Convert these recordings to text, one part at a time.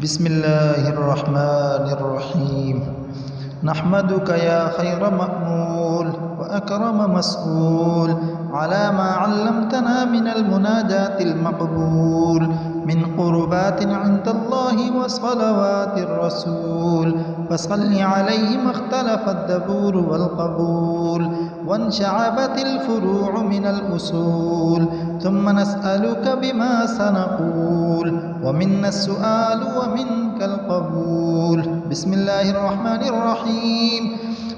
بسم الله الرحمن الرحيم. نحمدك يا خير مأمول وأكرم مسؤول على ما علمتنا من المناجاة المقبول من قربات عند الله وصلوات الرسول، فصل عليه ما اختلف الدبور والقبول وانشعبت الفروع من الأصول، ثم نسألك بما سنقول ومنا السؤال ومنك القبول. بسم الله الرحمن الرحيم.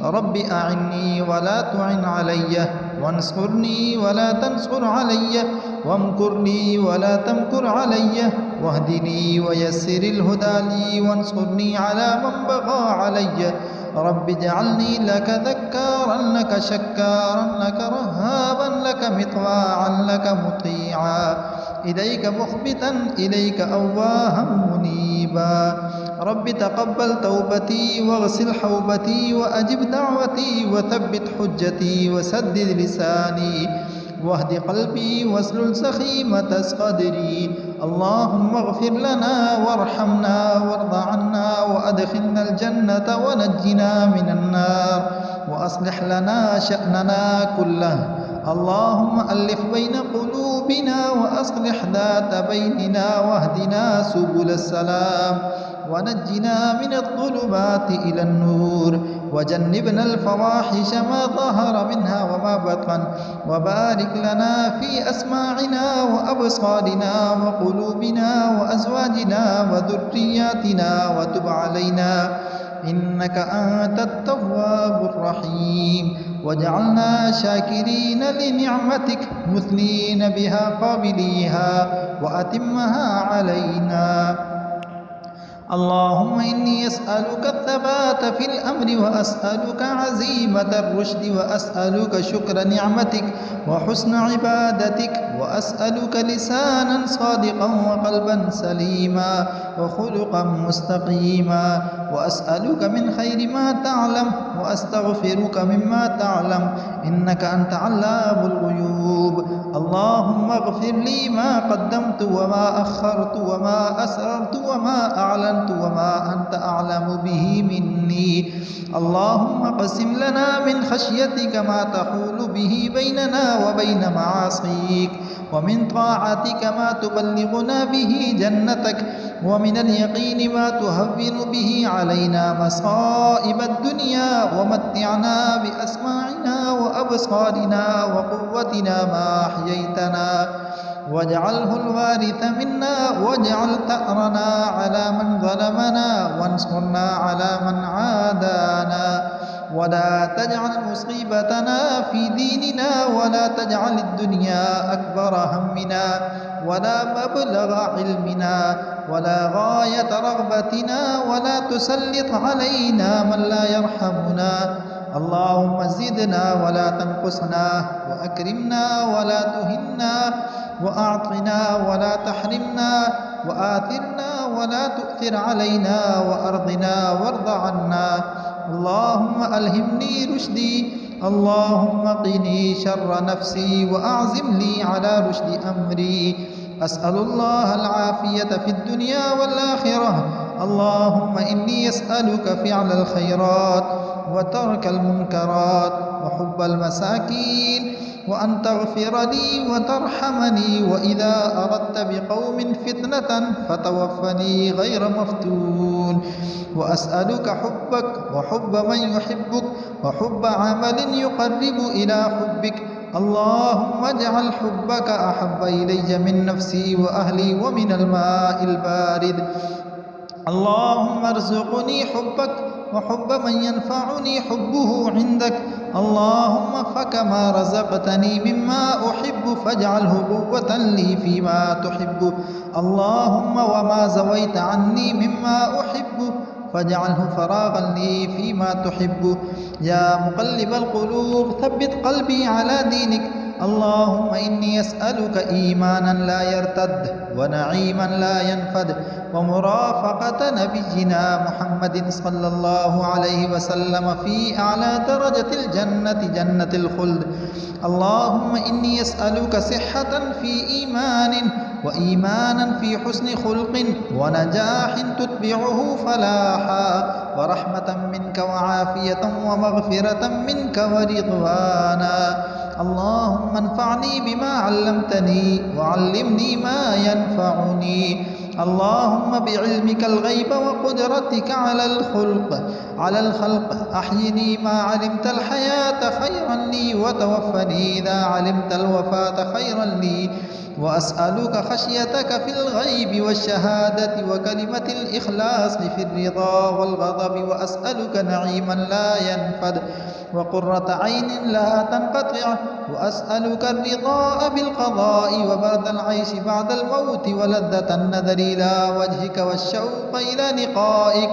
رب أعني ولا تعن علي، وانصرني ولا تنصر علي، وامكر لي ولا تمكر علي، واهدني ويسر الهدى لي، وانصرني على من بغى علي. رب اجعلني لك ذكارا لك شكارا لك رهابا لك مطواعا لك مطيعا، إليك مخبتا إليك أواها منيبا. رب تقبل توبتي واغسل حوبتي وأجب دعوتي وثبت حجتي وسدد لساني واهد قلبي واسلل سخيمة صدري. اللهم اغفر لنا وارحمنا وارض عنا وأدخلنا الجنة ونجنا من النار وأصلح لنا شأننا كله. اللهم ألف بين قلوبنا وأصلح ذات بيننا واهدنا سبل السلام ونجنا من الظلمات إلى النور وجنبنا الفواحش ما ظهر منها وما بطن، وبارك لنا في أسماعنا وأبصارنا وقلوبنا وأزواجنا وذرياتنا وتب علينا إنك أنت التواب الرحيم، واجعلنا شاكرين لنعمتك مثنين بها قابليها وأتمها علينا. اللهم إني أسألك الثبات في الأمر وأسألك عزيمة الرشد وأسألك شكر نعمتك وحسن عبادتك وأسألك لسانا صادقا وقلبا سليما وخلقا مستقيما وأسألك من خير ما تعلم وأستغفرك مما تعلم إنك أنت علام الغيوب. اللهم اغفر لي ما قدمت وما أخرت وما أسررت وما أعلنت وما أنت أعلم به مني. اللهم اقسم لنا من خشيتك ما تحول به بيننا وبين معاصيك، ومن طاعتك ما تبلغنا به جنتك، ومن اليقين ما تهون به علينا مصائب الدنيا، ومتعنا بأسماعنا وأبصارنا وقوتنا ما أحييتنا، واجعله الوارث منا، واجعل ثأرنا على من ظلمنا، وانصرنا على من عادانا، ولا تجعل مصيبتنا في ديننا، ولا تجعل الدنيا أكبر همنا ولا مبلغ علمنا ولا غاية رغبتنا، ولا تسلط علينا من لا يرحمنا. اللهم زدنا ولا تنقصنا، وأكرمنا ولا تهنا، وأعطنا ولا تحرمنا، وآثرنا ولا تؤثر علينا، وأرضنا وارض عنا. اللهم ألهمني رشدي، اللهم قني شر نفسي، وأعزم لي على رشد أمري. أسأل الله العافية في الدنيا والآخرة. اللهم إني أسألك فعل الخيرات وترك المنكرات وحب المساكين، وأن تغفر لي وترحمني، وإذا أردت بقوم فتنة فتوفني غير مفتون. وأسألك حبك وحب من يحبك وحب عمل يقرب إلى حبك. اللهم اجعل حبك أحب إلي من نفسي وأهلي ومن الماء البارد. اللهم ارزقني حبك وحب من ينفعني حبه عندك. اللهم فكما رزقتني مما أحب فاجعله قوة لي فيما تحب. اللهم وما زويت عني مما أحب فاجعله فراغا لي فيما تحب. يا مقلب القلوب ثبت قلبي على دينك. اللهم إني أسألك إيمانا لا يرتد، ونعيما لا ينفد، ومرافقة نبينا محمد صلى الله عليه وسلم في أعلى درجة الجنة جنة الخلد. اللهم إني أسألك صحة في إيمان وإيمانا في حسن خلق ونجاح تتبعه فلاحا ورحمة منك وعافية ومغفرة منك ورضوانا. اللهم انفعني بما علمتني وعلمني ما ينفعني. اللهم بعلمك الغيب وقدرتك على الخلق أحيني ما علمت الحياة خيرا لي وتوفني إذا علمت الوفاة خيرا لي. وأسألك خشيتك في الغيب والشهادة وكلمة الإخلاص في الرضا والغضب. وأسألك نعيما لا ينفد وقرة عين لا تنقطع. وأسألك الرضا بالقضاء وبرد العيش بعد الموت ولذة النذر إلى وجهك والشوق إلى لقائك.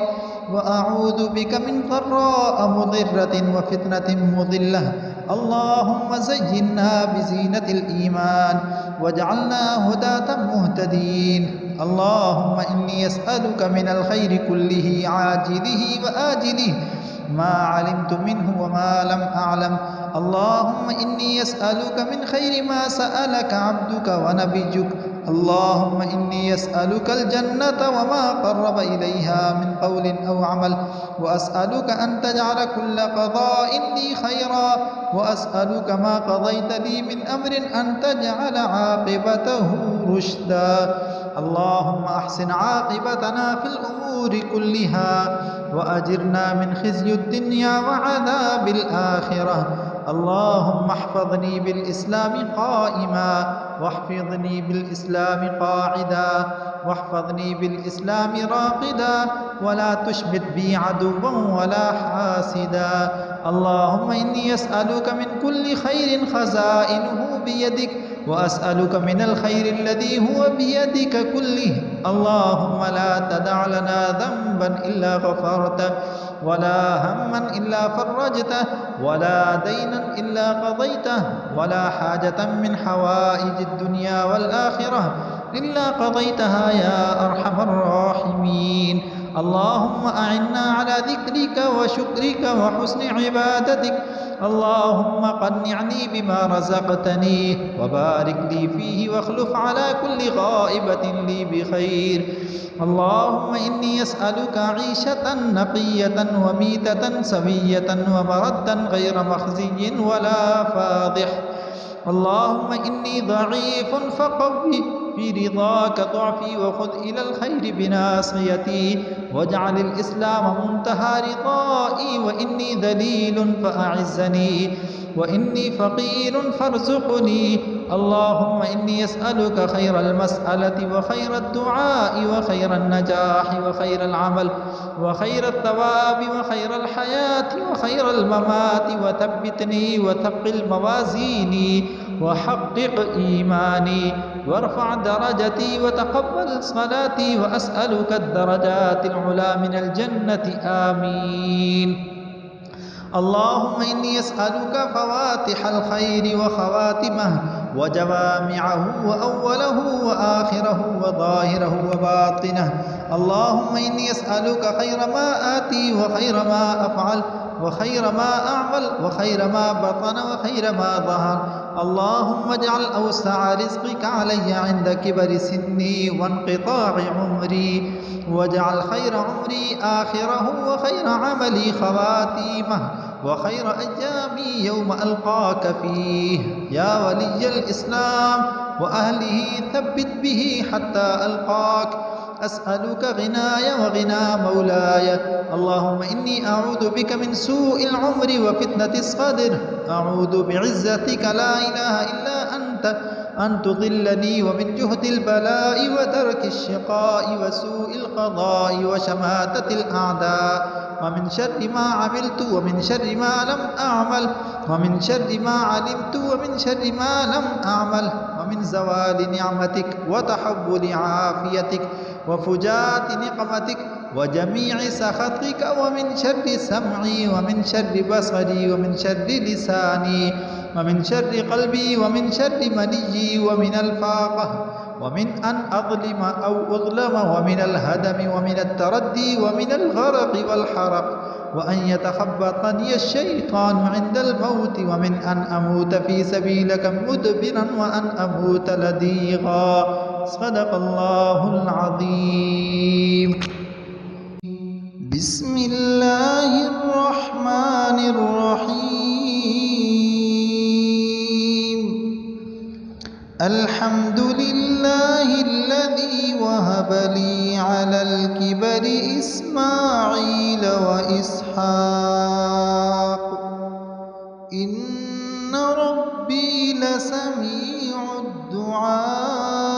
وأعوذ بك من ضراء مضرة وفتنة مضلة. اللهم زينا بزينة الإيمان واجعلنا هداة مهتدين. اللهم إني أسألك من الخير كله عاجله وآجله ما علمت منه وما لم أعلم. اللهم إني أسألك من خير ما سألك عبدك ونبيك. اللهم إني أسألك الجنة وما قرب إليها من قول أو عمل. وأسألك أن تجعل كل قضاء لي خيرا. وأسألك ما قضيت لي من أمر أن تجعل عاقبته رشدا. اللهم أحسن عاقبتنا في الأمور كلها وأجرنا من خزي الدنيا وعذاب الآخرة. اللهم احفظني بالإسلام قائما واحفظني بالإسلام قاعدا واحفظني بالإسلام راقدا ولا تشمت بي عدوا ولا حاسدا. اللهم إني أسألك من كل خير خزائنه بيدك وأسألك من الخير الذي هو بيدك كله. اللهم لا تدع لنا ذنبا إلا غفرته ولا هما إلا فرجته ولا دينا إلا قضيته ولا حاجة من حوائج الدنيا والآخرة إلا قضيتها يا أرحم الراحمين. اللهم أعنا على ذكرك وشكرك وحسن عبادتك. اللهم قنعني بما رزقتني وبارك لي فيه واخلف على كل غائبة لي بخير. اللهم إني أسألك عيشة نقية وميتة سوية ومردا غير مخزي ولا فاضح. اللهم إني ضعيف فقوي في رضاك ضعفي وخذ إلى الخير بناصيتي واجعل الإسلام منتهى رضائي. وإني ذليل فأعزني وإني فقير فارزقني. اللهم إني أسألك خير المسألة وخير الدعاء وخير النجاح وخير العمل وخير الثواب وخير الحياة وخير الممات. وثبتني وثقل موازيني وحقق إيماني وارفع درجتي وتقبل صلاتي. وأسألك الدرجات العلى من الجنة آمين. اللهم إني أسألك فواتح الخير وخواتمه وجوامعه وأوله وآخره وظاهره وباطنه. اللهم إني أسألك خير ما آتي وخير ما أفعل وخير ما أعمل وخير ما بطن وخير ما ظهر. اللهم اجعل أوسع رزقك علي عند كبر سني وانقطاع عمري واجعل خير عمري آخره وخير عملي خواتيمه وخير أيامي يوم ألقاك فيه. يا ولي الإسلام وأهله ثبت به حتى ألقاك. أسألك غناي وغنى مولاي. اللهم إني أعوذ بك من سوء العمر وفتنة الصدر. أعوذ بعزتك لا إله إلا أنت أن تضلني ومن جهد البلاء ودرك الشقاء وسوء القضاء وشماتة الأعداء ومن شر ما عملت ومن شر ما لم أعمل ومن شر ما علمت ومن شر ما لم أعمل ومن زوال نعمتك وتحول عافيتك وفجاءة نقمتك وجميع سخطك ومن شر سمعي ومن شر بصري ومن شر لساني ومن شر قلبي ومن شر منيي ومن الفاقة ومن أن أظلم أو أظلم ومن الهدم ومن التردي ومن الغرق والحرق وأن يتخبطني الشيطان عند الموت ومن أن أموت في سبيلك مدبرا وأن أموت لديغا. صدق الله العظيم. بسم الله الرحمن الرحيم. الحمد لله الذي وهب لي على الكبر إسماعيل وإسحاق إن ربي لسميع الدعاء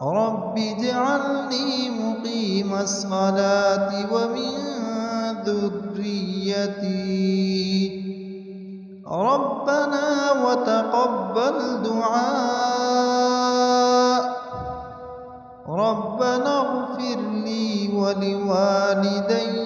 رب اجعلني مقيم الصلاة ومن ذريتي ربنا وتقبل دعاء ربنا اغفر لي ولوالدي